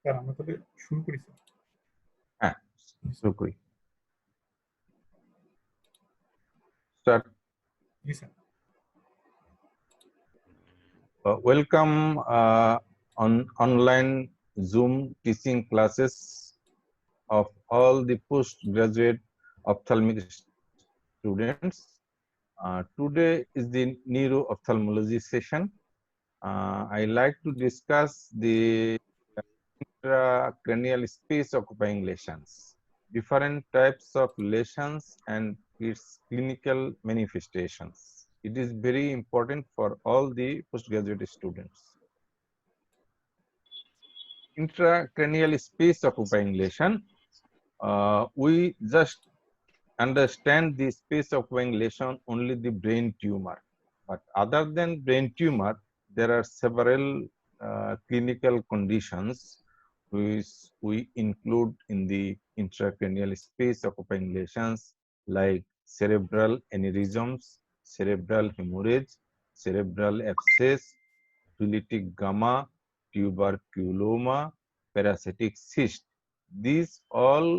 Sir আমরা তাহলে শুরু করি স্যার। হ্যাঁ, শুরু করি। Start. G sir. Welcome on online Zoom teaching classes of all the postgraduate ophthalmic students. Today is the neuro-ophthalmology session. I like to discuss the intracranial space occupying lesions, different types of lesions and its clinical manifestations. It is very important for all the postgraduate students. Intracranial space occupying lesion, we just understand the space occupying lesion only the brain tumor, but other than brain tumor there are several clinical conditions which we include in the intracranial space occupying lesions like cerebral aneurysms, cerebral hemorrhage, cerebral abscess, phyletic gamma, tuberculoma, parasitic cyst. These all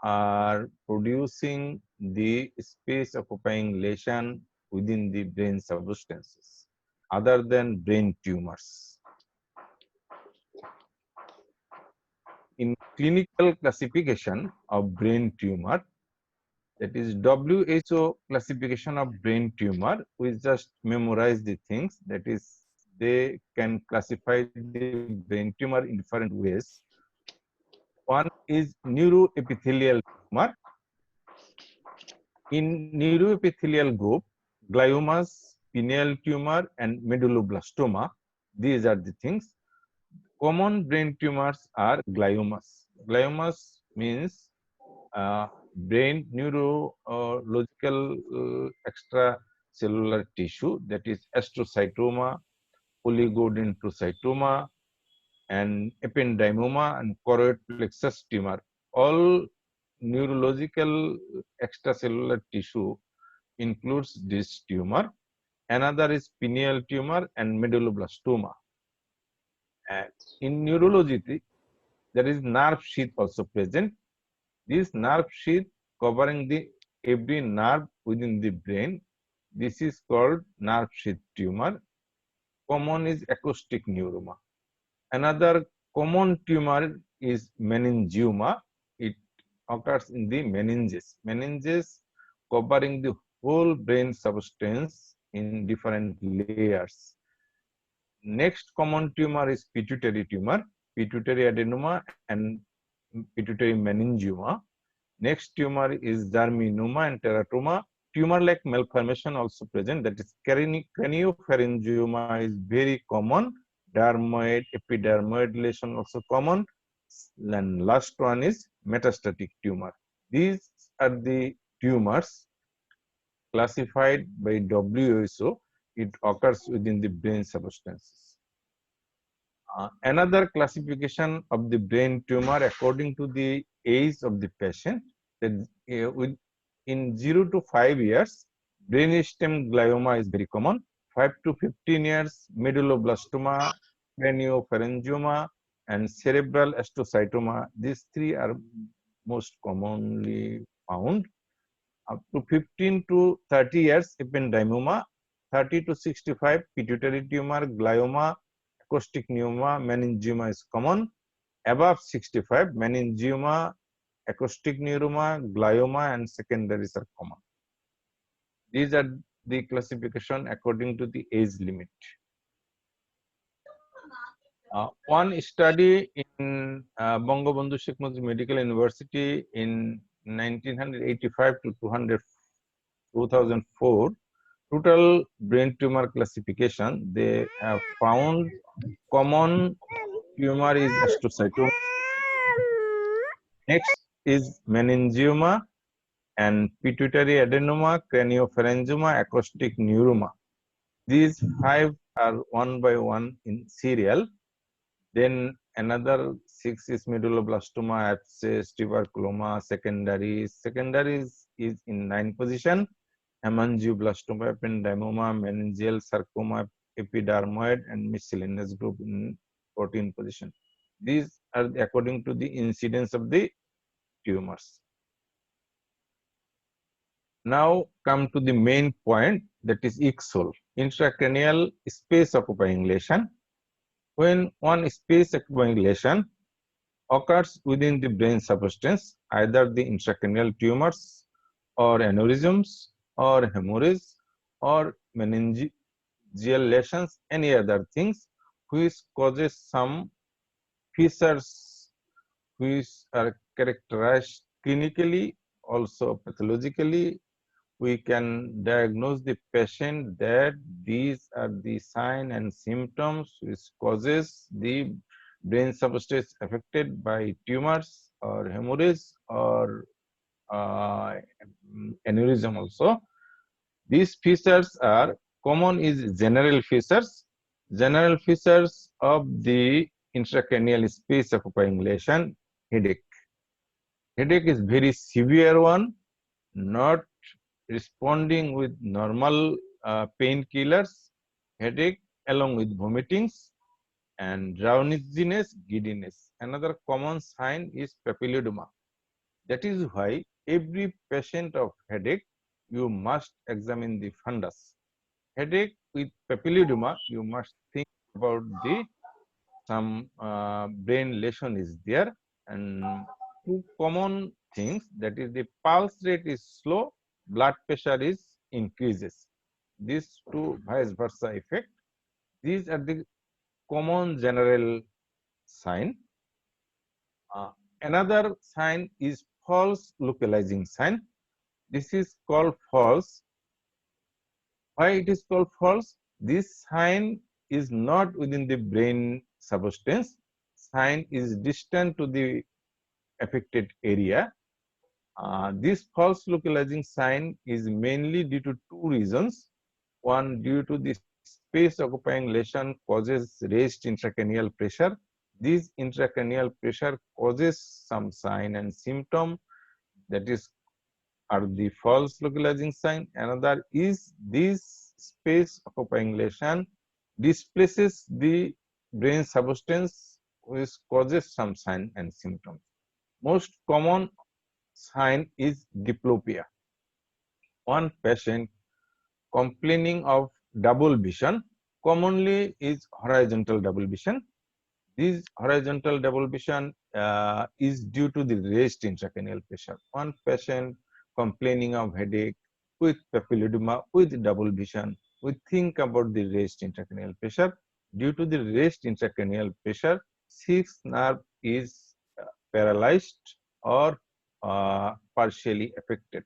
are producing the space occupying lesion within the brain substances other than brain tumors. In clinical classification of brain tumor, that is WHO classification of brain tumor, we just memorize the things, that is they can classify the brain tumor in different ways. One is neuroepithelial tumor. In neuroepithelial group, gliomas, pineal tumor and medulloblastoma, these are the things. Common brain tumors are gliomas. Gliomas means brain neurological extracellular tissue, that is astrocytoma, oligodendrocytoma, and ependymoma and choroid plexus tumor. All neurological extracellular tissue includes this tumor. Another is pineal tumor and medulloblastoma. And in neurology, there is nerve sheath also present. This nerve sheath covering the every nerve within the brain, this is called nerve sheath tumor. Common is acoustic neuroma. Another common tumor is meningioma. It occurs in the meninges. Meninges covering the whole brain substance in different layers. Next common tumor is pituitary tumor, pituitary adenoma and pituitary meningioma. Next tumor is germinoma and teratoma. Tumor-like malformation also present, that is craniopharyngioma is very common. Dermoid, epidermoid lesion also common. And last one is metastatic tumor. These are the tumors classified by WHO. It occurs within the brain substances. Another classification of the brain tumor according to the age of the patient, that in 0 to 5 years, brainstem glioma is very common. 5 to 15 years, medulloblastoma, craniopharyngioma, and cerebral astrocytoma. These three are most commonly found. Up to 15 to 30 years, ependymoma. 30 to 65, pituitary tumor, glioma, acoustic neuroma, meningioma is common. Above 65, meningioma, acoustic neuroma, glioma, and secondaries are common. These are the classification according to the age limit. One study in Bangabandhu Sheikh Mujib Medical University in 1985 to 2004, total brain tumor classification, they have found common tumor is astrocytoma. Next is meningioma and pituitary adenoma, craniopharyngioma, acoustic neuroma. These 5 are one by one in serial. Then another 6 is medulloblastoma, abscess, tuberculoma, secondaries. Secondaries is in 9 position. Hemangioblastoma, ependymoma, meningeal sarcoma, epidermoid, and miscellaneous group in 14 position. These according to the incidence of the tumors. Now come to the main point, that is ICSOL, intracranial space occupying lesion. When one space occupying lesion occurs within the brain substance, either the intracranial tumors or aneurysms or hemorrhage or meningeal lesions, any other things which causes some fissures which are characterized clinically, also pathologically. We can diagnose the patient that these are the signs and symptoms which causes the brain substance affected by tumors or hemorrhage or aneurysm also. These features are common is general features. General features of the intracranial space occupying lesion, headache. Headache is very severe one, not responding with normal painkillers, headache along with vomitings and drowsiness, giddiness. Another common sign is papilledema. That is why every patient of headache, you must examine the fundus. Headache with papilledema, you must think about the some brain lesion is there, and two common things, that is the pulse rate is slow, blood pressure is increases. These two vice versa effect. These are the common general sign. Another sign is false localizing sign. This is called false. Why it is called false? This sign is not within the brain substance. Sign is distant to the affected area. This false localizing sign is mainly due to two reasons. One, due to the space occupying lesion causes raised intracranial pressure. This intracranial pressure causes some sign and symptom, that is are the false localizing sign. Another is this space occupying lesion displaces the brain substance which causes some sign and symptoms. Most common sign is diplopia. One patient complaining of double vision, commonly is horizontal double vision. This horizontal double vision is due to the raised intracranial pressure. One patient complaining of headache with papilledema with double vision, we think about the raised intracranial pressure. Due to the raised intracranial pressure, sixth nerve is paralyzed or partially affected.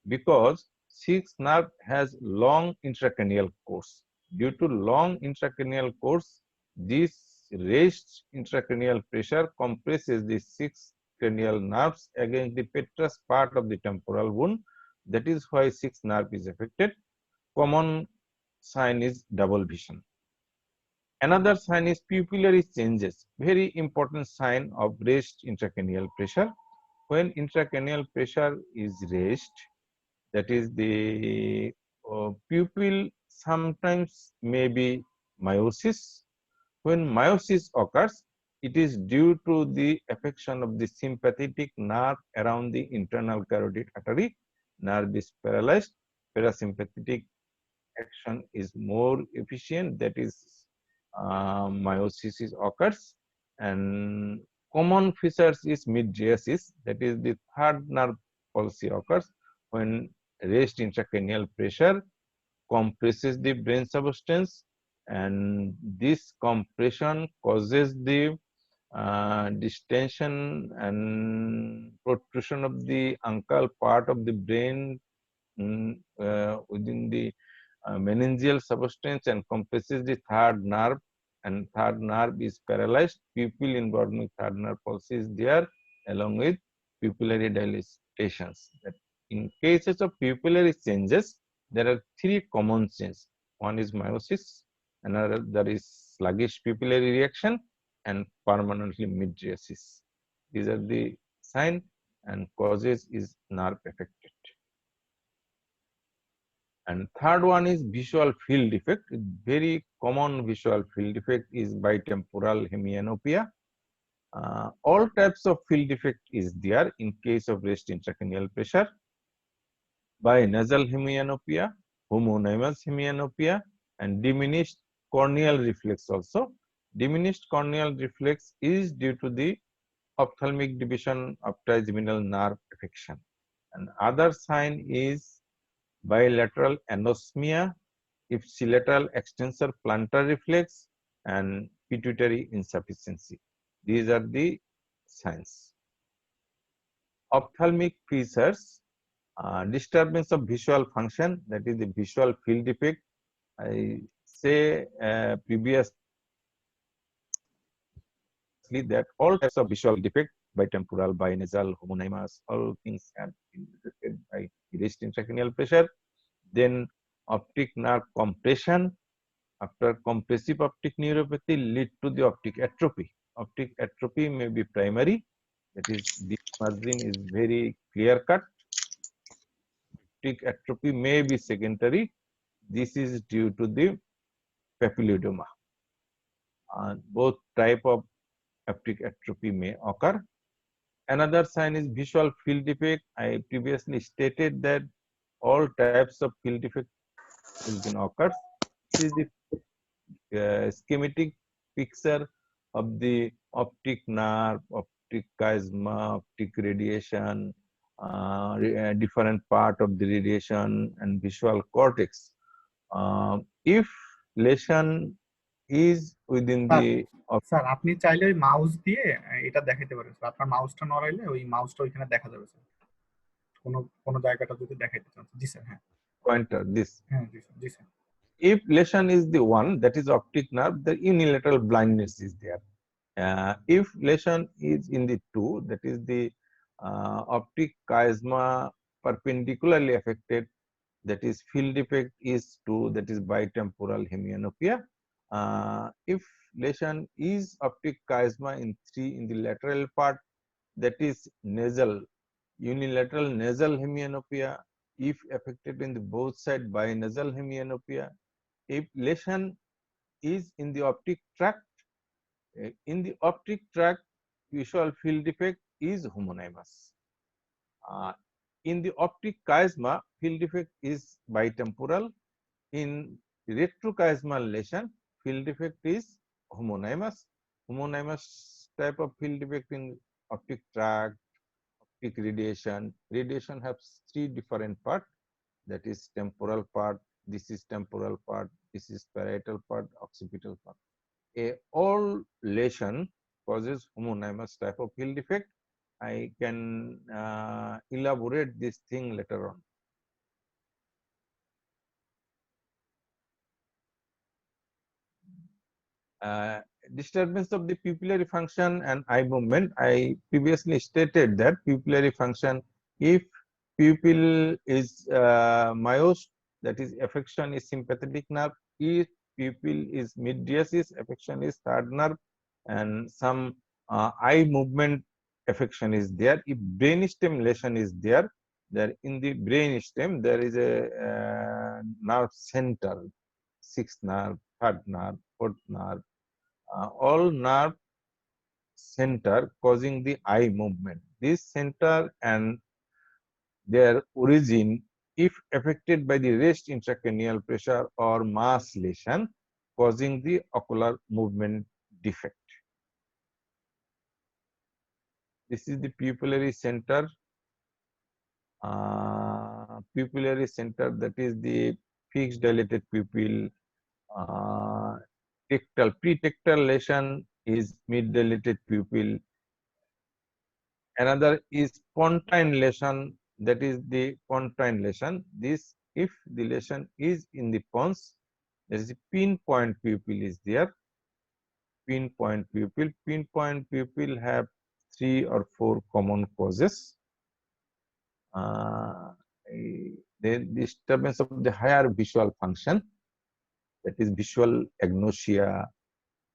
Because sixth nerve has long intracranial course. Due to long intracranial course, this raised intracranial pressure compresses the sixth cranial nerves against the petrous part of the temporal bone. That is why sixth nerve is affected. Common sign is double vision. Another sign is pupillary changes, very important sign of raised intracranial pressure. When intracranial pressure is raised, that is the pupil sometimes may be meiosis. When meiosis occurs, it is due to the affection of the sympathetic nerve around the internal carotid artery. Nerve is paralyzed, parasympathetic action is more efficient, that is meiosis occurs. And common features is mydriasis, that is the third nerve palsy occurs when raised intracranial pressure compresses the brain substance, and this compression causes the distension and protrusion of the uncal part of the brain within the meningeal substance and compresses the third nerve, and third nerve is paralyzed. Pupil involving third nerve palsy is there along with pupillary dilatations. In cases of pupillary changes, there are three common changes. One is meiosis, another that is sluggish pupillary reaction, and permanently mydriasis. These are the sign and causes is nerve affected. And third one is visual field defect. Very common visual field defect is bitemporal hemianopia. All types of field defect is there in case of rest intracranial pressure. Binasal hemianopia, homonymous hemianopia, and diminished corneal reflex also. Diminished corneal reflex is due to the ophthalmic division of trigeminal nerve affection. And other sign is bilateral anosmia, ipsilateral extensor plantar reflex, and pituitary insufficiency. These are the signs. Ophthalmic features, disturbance of visual function, that is the visual field defect. I say previously that all types of visual defect, bitemporal, binasal, homonymous, all things have been detected by rest intracranial pressure. Then optic nerve compression, after compressive optic neuropathy lead to the optic atrophy. Optic atrophy may be primary, that is the margin is very clear cut. Optic atrophy may be secondary. This is due to the papilledema. Both type of optic atrophy may occur. Another sign is visual field defect. I previously stated that all types of field defect has been occurs. This is the schematic picture of the optic nerve, optic chiasma, optic radiation, different part of the radiation and visual cortex. If lesion is within sir the sir আপনি চাইলে ওই mouse দিয়ে এটা দেখাতে পারেন sir. আপনার মাউসটা নড়াইলে ওই মাউসটা ওইখানে দেখা যাবে স্যার, কোনো কোনো জায়গাটা যদি দেখাইতে চান। জি স্যার, হ্যাঁ pointer, this হ্যাঁ জি স্যার, জি sir. if lesion is the one, that is optic nerve, the unilateral blindness is there. If lesion is in the two, that is the optic chiasma perpendicularly affected, that is field defect is 2, that is bitemporal hemianopia. If lesion is optic chiasma in 3 in the lateral part, that is nasal, unilateral nasal hemianopia. If affected in the both side, binasal hemianopia. If lesion is in the optic tract, in the optic tract, visual field defect is homonymous. In the optic chiasma, field defect is bitemporal. In retrochiasmal lesion, field defect is homonymous. Homonymous type of field defect in optic tract, optic radiation. Radiation has 3 different parts, that is temporal part, this is temporal part, this is parietal part, occipital part. All lesion causes homonymous type of field defect. I can elaborate this thing later on. Disturbance of the pupillary function and eye movement. I previously stated that pupillary function, if pupil is myosed, that is affection is sympathetic nerve. If pupil is mydriasis, affection is third nerve, and some eye movement affection is there. If brainstem lesion is there, there in the brainstem there is a nerve center, sixth nerve, third nerve, fourth nerve, all nerve center causing the eye movement. This center and their origin, if affected by the rest intracranial pressure or mass lesion, causing the ocular movement defect. This is the pupillary center. Pupillary center, that is the fixed dilated pupil. Tectal, pretectal lesion is mid dilated pupil. Another is pontine lesion, that is the pontine lesion. This, if the lesion is in the pons, there is a pinpoint pupil is there. Pinpoint pupil. Pinpoint pupil have 3 or 4 common causes. The disturbance of the higher visual function, that is visual agnosia,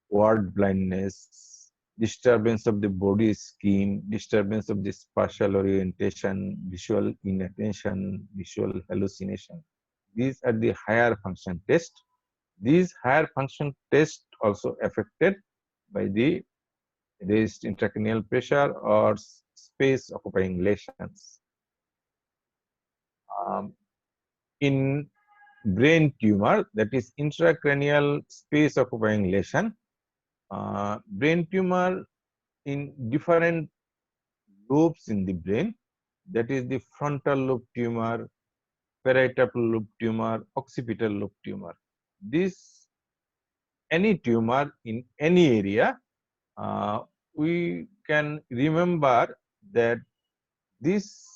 word blindness, disturbance of the body scheme, disturbance of the spatial orientation, visual inattention, visual hallucination. These are the higher function tests. These higher function tests also affected by the raised intracranial pressure, or space occupying lesions. In brain tumor, that is intracranial space occupying lesion, brain tumor in different lobes in the brain, that is the frontal lobe tumor, parietal lobe tumor, occipital lobe tumor. This any tumor in any area, we can remember that this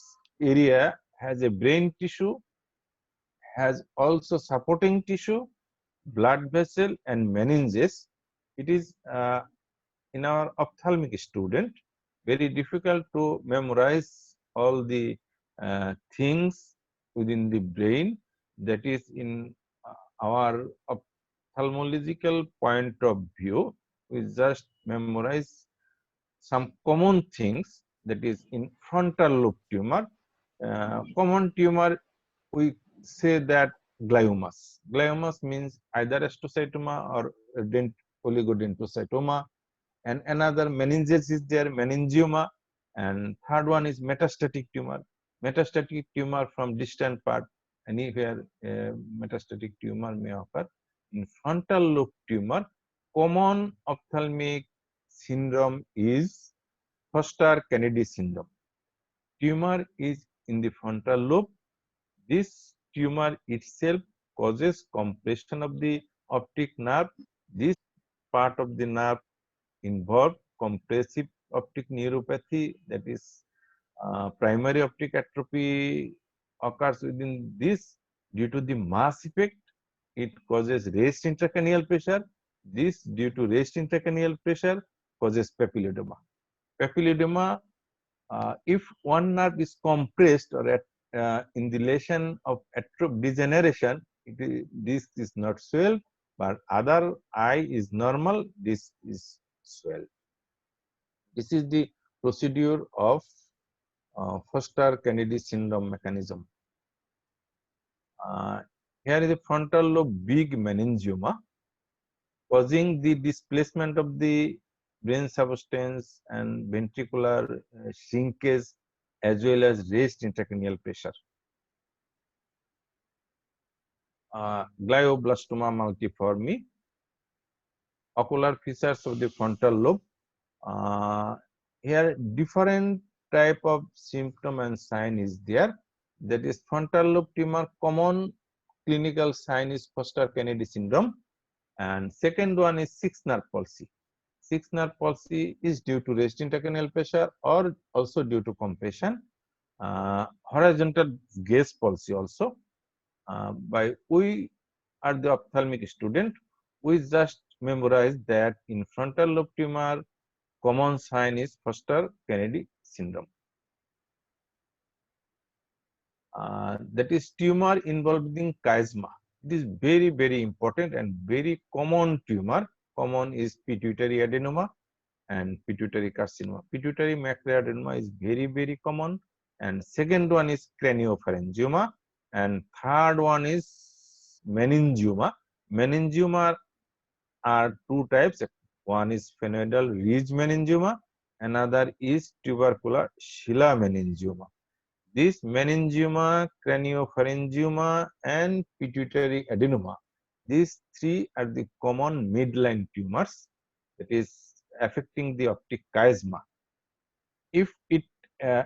area has a brain tissue, has also supporting tissue, blood vessel and meninges. It is in our ophthalmic student very difficult to memorize all the things within the brain. That is in our ophthalmological point of view, we just memorize some common things, that is in frontal lobe tumor. Common tumor, we say that gliomas. Gliomas means either astrocytoma or oligodendrocytoma, and another meninges is there, meningioma, and third one is metastatic tumor. Metastatic tumor from distant part, anywhere metastatic tumor may occur. In frontal lobe tumor, common ophthalmic syndrome is Foster-Kennedy syndrome. Tumor is in the frontal lobe. This tumor itself causes compression of the optic nerve. This part of the nerve involved compressive optic neuropathy, that is primary optic atrophy occurs within this. Due to the mass effect, it causes raised intracranial pressure. This, due to raised intracranial pressure, causes papilledema. Papilledema, if one nerve is compressed or in the lesion of degeneration, this is not swelled, but other eye is normal, this is swelled. This is the procedure of Foster-Kennedy syndrome mechanism. Here is the frontal lobe big meningioma, causing the displacement of the brain substance and ventricular shrinkage, as well as raised intracranial pressure. Glioblastoma multiforme, ocular features of the frontal lobe. Here different type of symptom and sign is there. That is frontal lobe tumor, common clinical sign is Foster-Kennedy syndrome, and second one is sixth nerve palsy. Sixth nerve palsy is due to raised intracranial pressure or also due to compression. Horizontal gaze palsy also. By we are the ophthalmic student, we just memorize that in frontal lobe tumor, common sign is Foster-Kennedy syndrome. That is tumor involving chiasma. It is very, very important and very common tumor. Common is pituitary adenoma and pituitary carcinoma. Pituitary macroadenoma is very, very common. And second one is craniopharyngioma. And third one is meningioma. Meningioma are two types. One is phenoidal ridge meningioma. Another is tubercular Sheila meningioma. This meningioma, craniopharyngioma, and pituitary adenoma, these three are the common midline tumors that is affecting the optic chiasma. If it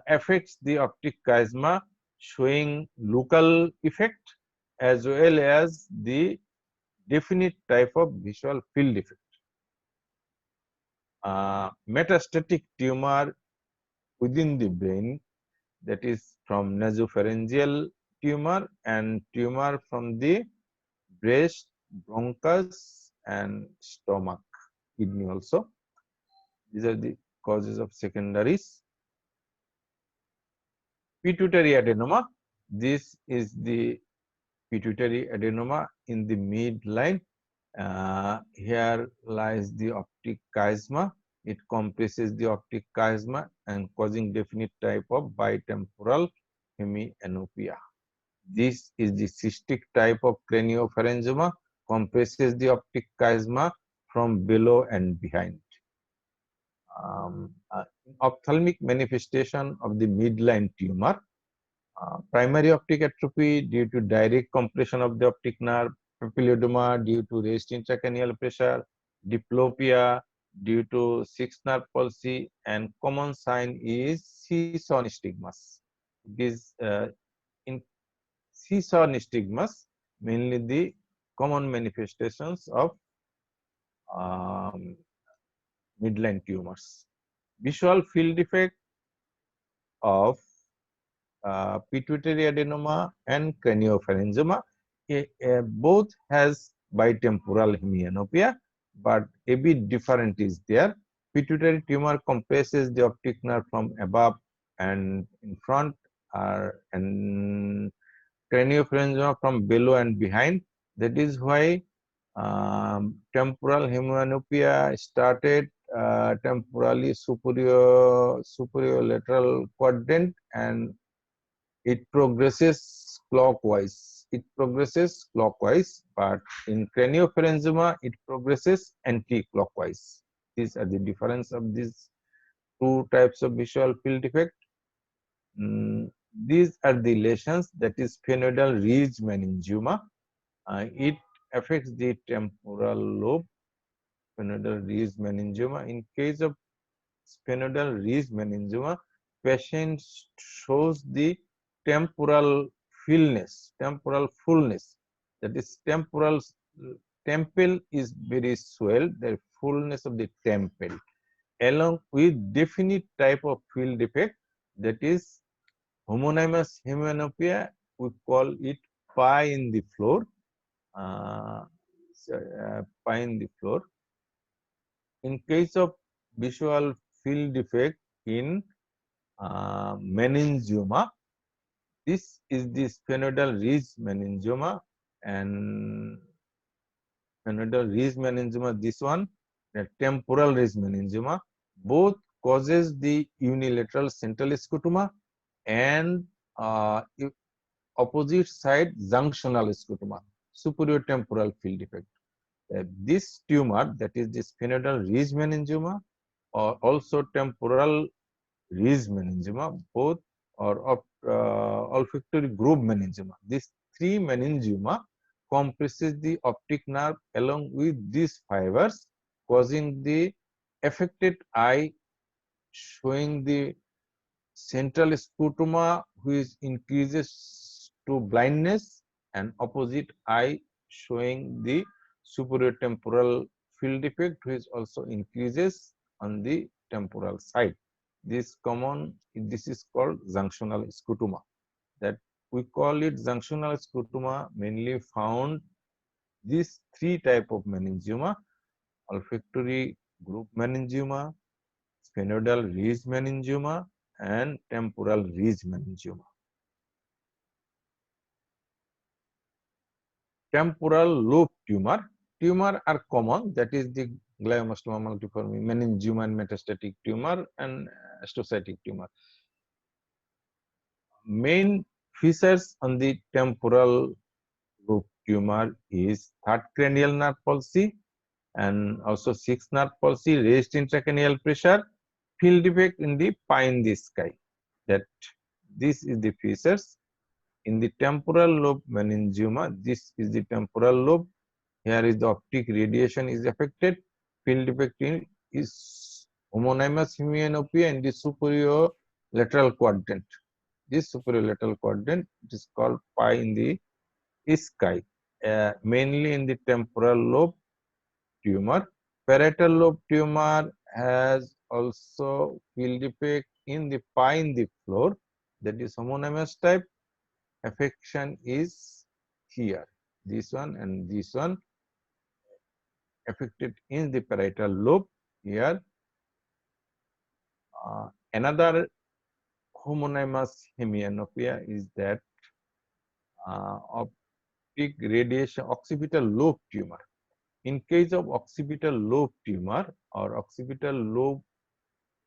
affects the optic chiasma, showing local effect as well as the definite type of visual field effect. Metastatic tumor within the brain, that is from nasopharyngeal tumor and tumor from the breast, bronchus and stomach, kidney also. These are the causes of secondaries. Pituitary adenoma, this is the pituitary adenoma in the midline. Here lies the optic chiasma. It compresses the optic chiasma and causing definite type of bitemporal hemianopia. This is the cystic type of craniopharyngioma, compresses the optic chiasma from below and behind. Ophthalmic manifestation of the midline tumor, primary optic atrophy due to direct compression of the optic nerve, papilledema due to raised intracranial pressure, diplopia due to sixth nerve palsy, and common sign is seesaw nystagmus. It is in seesaw nystagmus mainly the common manifestations of midline tumors. Visual field defect of pituitary adenoma and craniopharyngioma. Both has bitemporal hemianopia, but a bit different is there. Pituitary tumor compresses the optic nerve from above and in front, and craniopharyngioma from below and behind. That is why temporal hemianopia started temporally superior lateral quadrant, and it progresses clockwise. But in craniopharyngioma, it progresses anti-clockwise. These are the difference of these two types of visual field defect. These are the lesions, that is sphenoidal ridge meningioma. It affects the temporal lobe, sphenoidal ridge meningioma. In case of sphenoidal ridge meningioma, patient shows the temporal fullness. That is temple is very swelled, the fullness of the temple, along with definite type of field defect, that is homonymous hemianopia. We call it pie in the floor. Pie in the floor. In case of visual field defect in meningioma, this is the sphenoidal ridge meningioma, and sphenoidal ridge meningioma, this one, the temporal ridge meningioma, both causes the unilateral central scotoma and opposite side junctional scotoma, superior temporal field defect. This tumor, that is the sphenoidal ridge meningioma, or also temporal ridge meningioma, both are of olfactory groove meningioma. These three meningioma compresses the optic nerve along with these fibers, causing the affected eye showing the central scotoma, which increases to blindness, and opposite eye showing the superior temporal field defect, which also increases on the temporal side. This is called junctional scotoma. That we call it junctional scotoma, mainly found these three type of meningioma: olfactory groove meningioma, sphenoidal ridge meningioma, and temporal ridge meningioma. Temporal lobe tumor are common, that is the glioblastoma multiforme, meningioma and metastatic tumor, and astrocytic tumor. Main features on the temporal lobe tumor is third cranial nerve palsy and also sixth nerve palsy, raised intracranial pressure, field defect in the pie in the sky. That this is the features. In the temporal lobe meningioma, this is the temporal lobe. Here is the optic radiation is affected. Field defect is homonymous hemianopia in the superior lateral quadrant. This superior lateral quadrant, it is called pie in the sky. Mainly in the temporal lobe tumor. Parietal lobe tumor has also field defect in the pie in the floor, that is homonymous type. Affection is here, this one and this one, affected in the parietal lobe here. Another homonymous hemianopia is that optic radiation occipital lobe tumor. In case of occipital lobe tumor or occipital lobe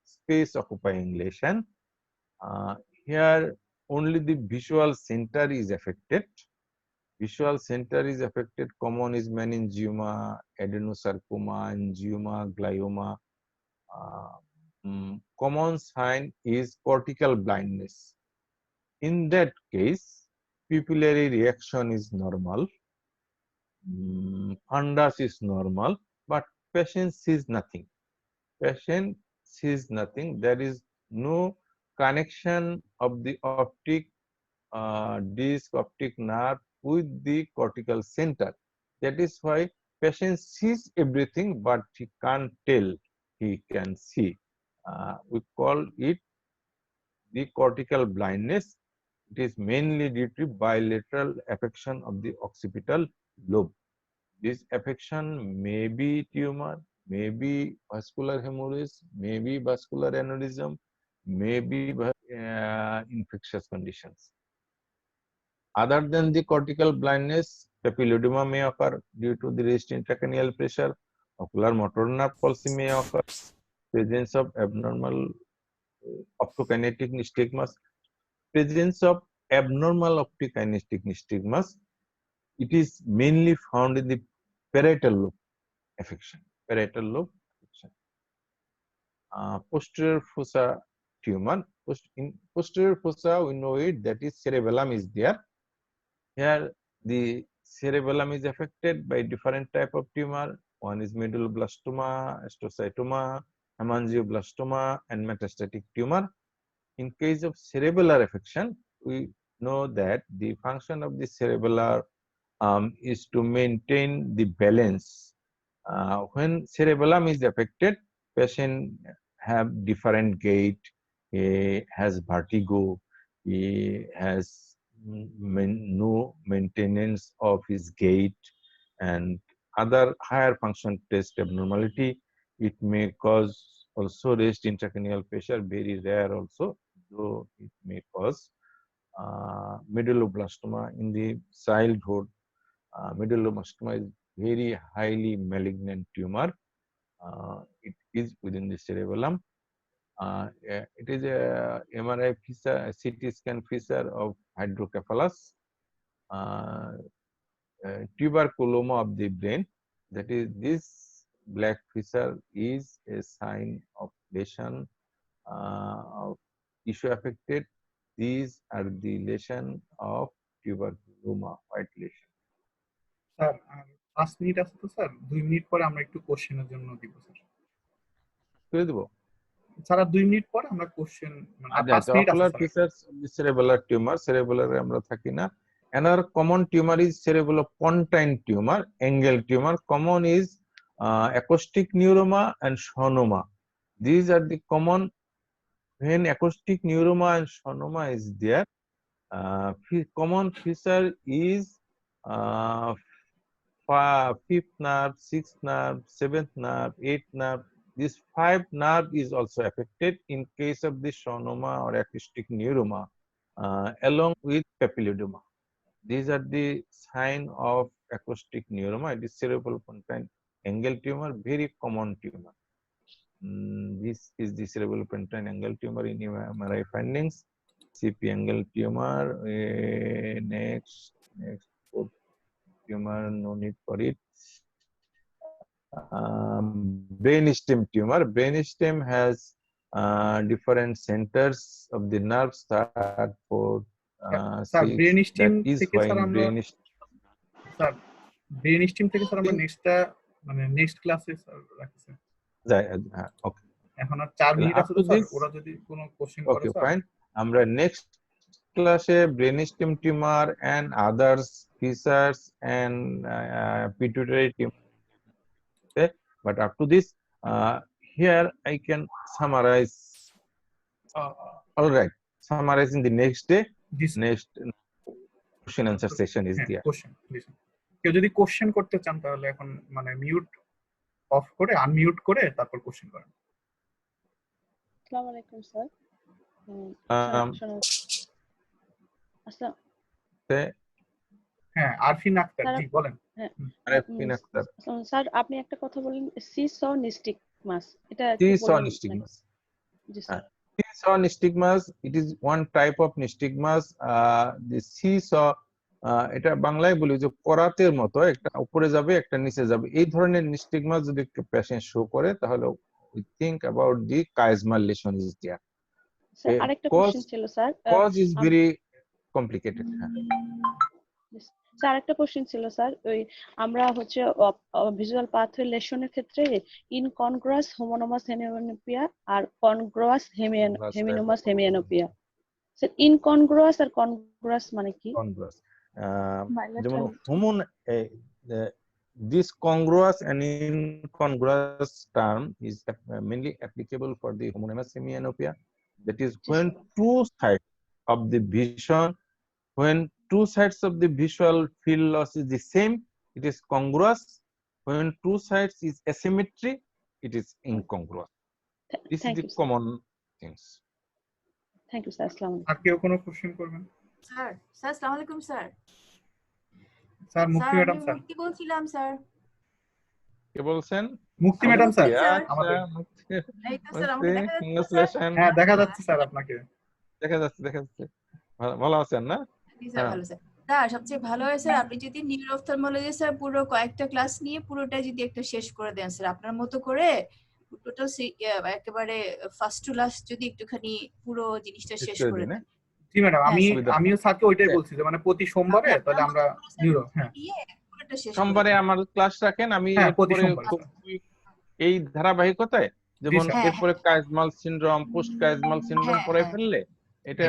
space occupying lesion, here only the visual center is affected. Visual center is affected. Common is meningioma, adenosarcoma, angioma, glioma, common sign is cortical blindness. In that case, pupillary reaction is normal, fundus is normal, but patient sees nothing. Patient sees nothing. There is no connection of the optic disc, optic nerve with the cortical center. That is why patient sees everything, but he can't tell he can see. We call it the cortical blindness. It is mainly due to bilateral affection of the occipital lobe. This affection may be tumor, may be vascular hemorrhage, may be vascular aneurysm, may be infectious conditions. Other than the cortical blindness, papilledema may occur due to the raised intracranial pressure. Ocular motor nerve palsy may occur. Presence of abnormal optokinetic nystagmus. Presence of abnormal optokinetic nystagmus. It is mainly found in the parietal lobe affection. Parietal lobe affection. Posterior fossa tumor. In posterior fossa, we know it, that is cerebellum is there. Here, the cerebellum is affected by different type of tumor. One is medulloblastoma, astrocytoma, hemangioblastoma, and metastatic tumor. In case of cerebellar affection, we know that the function of the cerebellar is to maintain the balance. When cerebellum is affected, patient have different gait, he has vertigo, he has no maintenance of his gait, and other higher function test abnormality. It may cause also raised intracranial pressure, very rare also, though it may cause medulloblastoma in the childhood. Medulloblastoma is very highly malignant tumor. It is within the cerebellum. It is a MRI fissure, a CT scan fissure of hydrocephalus, tuberculoma of the brain. That is, this black fissure is a sign of lesion of tissue affected. These are the lesion of tuberculoma, white lesion. Sir 5 minute আছে তো sir, 2 minute পরে আমরা একটু কোশ্চেনের জন্য দিব sir. করে দেবো। স্যার আর 2 মিনিট পরে আমরা কোশ্চেন, মানে 5 আচ্ছা, মিনিট আছে ocular sir. features of the cerebellar tumor, cerebellar এ আমরা থাকি না। Another common tumor is cerebellopontine tumor, angle tumor. Common is acoustic neuroma and schwannoma. These are the common. When acoustic neuroma and schwannoma is there, common feature is fifth nerve, sixth nerve, seventh nerve, eighth nerve. This 5 nerve is also affected in case of the schwannoma or acoustic neuroma, along with papilledema. These are the sign of acoustic neuroma. It is cerebellopontine angle tumor, very common tumor. This is the cerebellopontine angle tumor in MRI findings. CP angle tumor. Next tumor, no need for it. Brainstem tumor. Brainstem has different centers of the nerves, third, fourth, sir sixth. ব্রেনস্টিম That is থেকে why sir আমরা sir ব্রেনস্টিম থেকে sir আমরা next ক্লাসে sir রাখি sir. ওকে, এখন আর 4 minute আছে তো sir, ওরা যদি কোনো কোশ্চেন করে ওকে স্যার। ফাইন। আমরা নেক্সট ক্লাসে brainstem tumour and others features and pituitary tumor. But up to this, here I can summarize. All right, summarizing the next day. Next question answer session is there. Question please. কেউ যদি question করতে চান তাহলে এখন মানে mute of করে unmute করে তারপর কোশ্চেন করেন। আসসালামু আলাইকুম স্যার। হ্যাঁ, আরফিন আক্তার, জি বলেন। আরফিন আক্তার স্যার, আপনি একটা কথা বলেন, সিসো নিস্টিগমাস, এটা সিসো নিস্টিগমাস। জি sir. Seesaw nystagmus, it is one type of nystagmus. The seesaw, এটা বাংলায় বলি যে করাতের মতো, একটা উপরে যাবে একটা নিচে যাবে, এই ধরনের nystagmus যদি পেশেন্ট শো করে তাহলে we think about the chiasmal lesion is there. Sir Okay, আরেকটা cause কোশ্চেন ছিল sir cause is very complicated. Sir আরেকটা কোশ্চেন ছিল স্যার, ওই আমরা হচ্ছে ভিজুয়াল পাথওয়ে লেশনের ক্ষেত্রে ইনকনগ্রাস হোমোনোমাস হেমিয়ানোপিয়া আর কনগ্রাস হেমিনোমাস হেমিয়ানোপিয়া, স্যার ইনকনগ্রাস আর কনগ্রাস মানে কি? Congruous. যেমন this congruous and incongruous term is mainly applicable for the homonymous hemianopia. That is when two sides of the vision, when two sides of the visual field loss is the same, it is congruous. When two sides is asymmetry, it is incongruous. This is the common things. Thank you sir. আসসালামু আলাইকুম। আর কেউ কোনো question করবেন? Sir আসসালামু আলাইকুম sir. Sir মুক্তি sir madam আমি sir মুক্তি বলছিলাম স্যার। কে বলছেন? মুক্তি ম্যাডাম স্যার আমাদের এই তো স্যার আমাকে দেখা যাচ্ছে কংগ্রাচুলেশন। হ্যাঁ দেখা যাচ্ছে স্যার আপনাকে। দেখা যাচ্ছে। ভালো আছেন না? জি স্যার ভালো স্যার। স্যার সবচেয়ে ভালো হয় স্যার আপনি যদি নিউরো অফথলমোলজি স্যার পুরো কয়েকটা ক্লাস নিয়ে পুরোটা যদি একটা শেষ করে দেন স্যার আপনার মতো করে, টোটাল একেবারে ফার্স্ট টু লাস্ট যদি একটুখানি পুরো জিনিসটা শেষ করে দেন। জি ম্যাডাম, আমিও স্যারকে ওইটাই বলছি যে মানে প্রতি সোমবারে তাহলে আমরা নিউরো সোমবারে আমার ক্লাস রাখেন, আমি এই ধারাবাহিকতায় যেমন এরপরে কাইজমাল সিনড্রোম, পোস্ট কাইজমাল সিনড্রোম পড়ে ফেললে এটা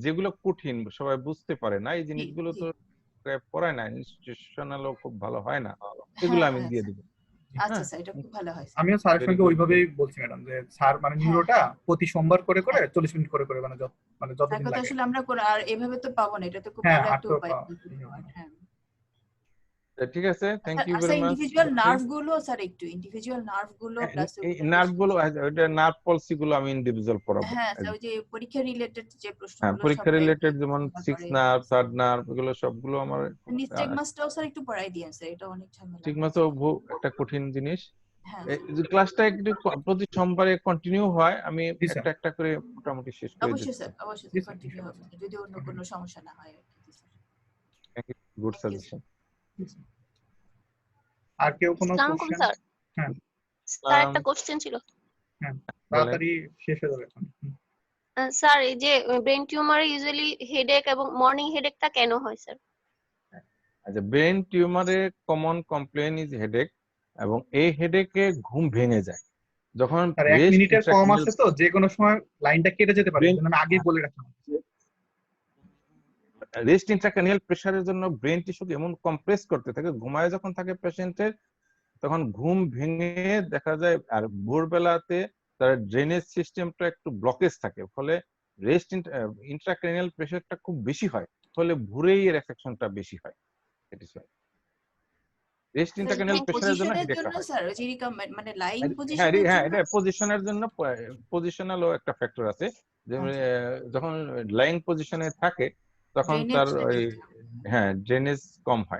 যেগুলো কঠিন সবাই বুঝতে পারে না, এই জিনিসগুলো তো পড়ায় না, ইনস্টিটিউশনালও খুব ভালো হয় না, এগুলো আমি দিয়ে দিব। আচ্ছা স্যার এটা খুব ভালো হয়। আমিও স্যারের সঙ্গে ওইভাবেই বলছি ম্যাডাম যে স্যার মানে নিউরোটা প্রতি সোমবার করে 40 মিনিট করে মানে যতদিন লাগে। আসলে আমরা আর এভাবে তো পাবো না, এটা তো খুব ভালো একটা উপায়। হ্যাঁ ঠিক আছে, thank you very much. Individual nerve গুলো স্যার একটু ইন্ডিভিজুয়াল নার্ভ গুলো প্লাস এই নার্ভ গুলো ওটা নার্ভ পলিসি গুলো আমি ইন্ডিভিজুয়াল পড়াবো। হ্যাঁ স্যার ওই যে পরীক্ষা রিলেটেড যে প্রশ্নগুলো, হ্যাঁ পরীক্ষা রিলেটেড যেমন 6 নার্ভ, 3rd নার্ভ এগুলো সবগুলো আমার নিস্টেগমাসটাও স্যার একটু পড়াই দিয়েন স্যার, এটা অনেক ঝামেলা। স্টিগমা তো একটা কঠিন জিনিস। এই ক্লাসটা একটু প্রতি সোমবারে কন্টিনিউ হয়, আমি একটা করে মোটামুটি শেষ করে দিই। অবশ্যই স্যার অবশ্যই কন্টিনিউ হবে যদি অন্য কোনো সমস্যা না হয়। Good suggestion. আর কেউ কোনো কোশ্চেন? হ্যাঁ স্যার একটা কোশ্চেন ছিল। হ্যাঁ তাড়াতাড়ি শেষ হয়ে যাবে এখন। স্যার এই যে ব্রেন টিউমারে ইউজুয়ালি হেডেক এবং মর্নিং হেডেকটা কেন হয় স্যার? আচ্ছা, ব্রেন টিউমারে কমন কমপ্লেইন ইজ হেডেক, এবং এই হেডেকে ঘুম ভেঙে যায় যখন 1 মিনিটের কম আছে, তো যে কোনো সময় লাইনটা কেটে যেতে পারে, আমি আগেই বলে রাখলাম। রেস্ট ইন্ট্রাক্রানিয়াল প্রেসারের জন্য ব্রেন টিস্যুকে এমন কম্প্রেস করতে থাকে, ঘুমায় যখন থাকে পেশেন্টের তখন ঘুম ভেঙে দেখা যায়, আর ভোরবেলাতে তার ড্রেনেজ সিস্টেমটা একটু ব্লকেজ থাকে, ফলে রেস্ট ইন্ট্রাক্রানিয়াল প্রেসারটা খুব বেশি হয়, ফলে ভোরেই এর এফেকশনটা বেশি হয়। ইট ইজ রেস্ট ইন্ট্রাক্রানিয়াল প্রেসারের জন্য হেডেকটা হয় স্যার যে রিকমেন্ড মানে লাইং পজিশন। হ্যাঁ এটা পজিশনের জন্য, পজিশনালও একটা ফ্যাক্টর আছে, যেমন যখন লাইং পজিশনে থাকে তখন তার ওই ড্রেনেজ কম হয়।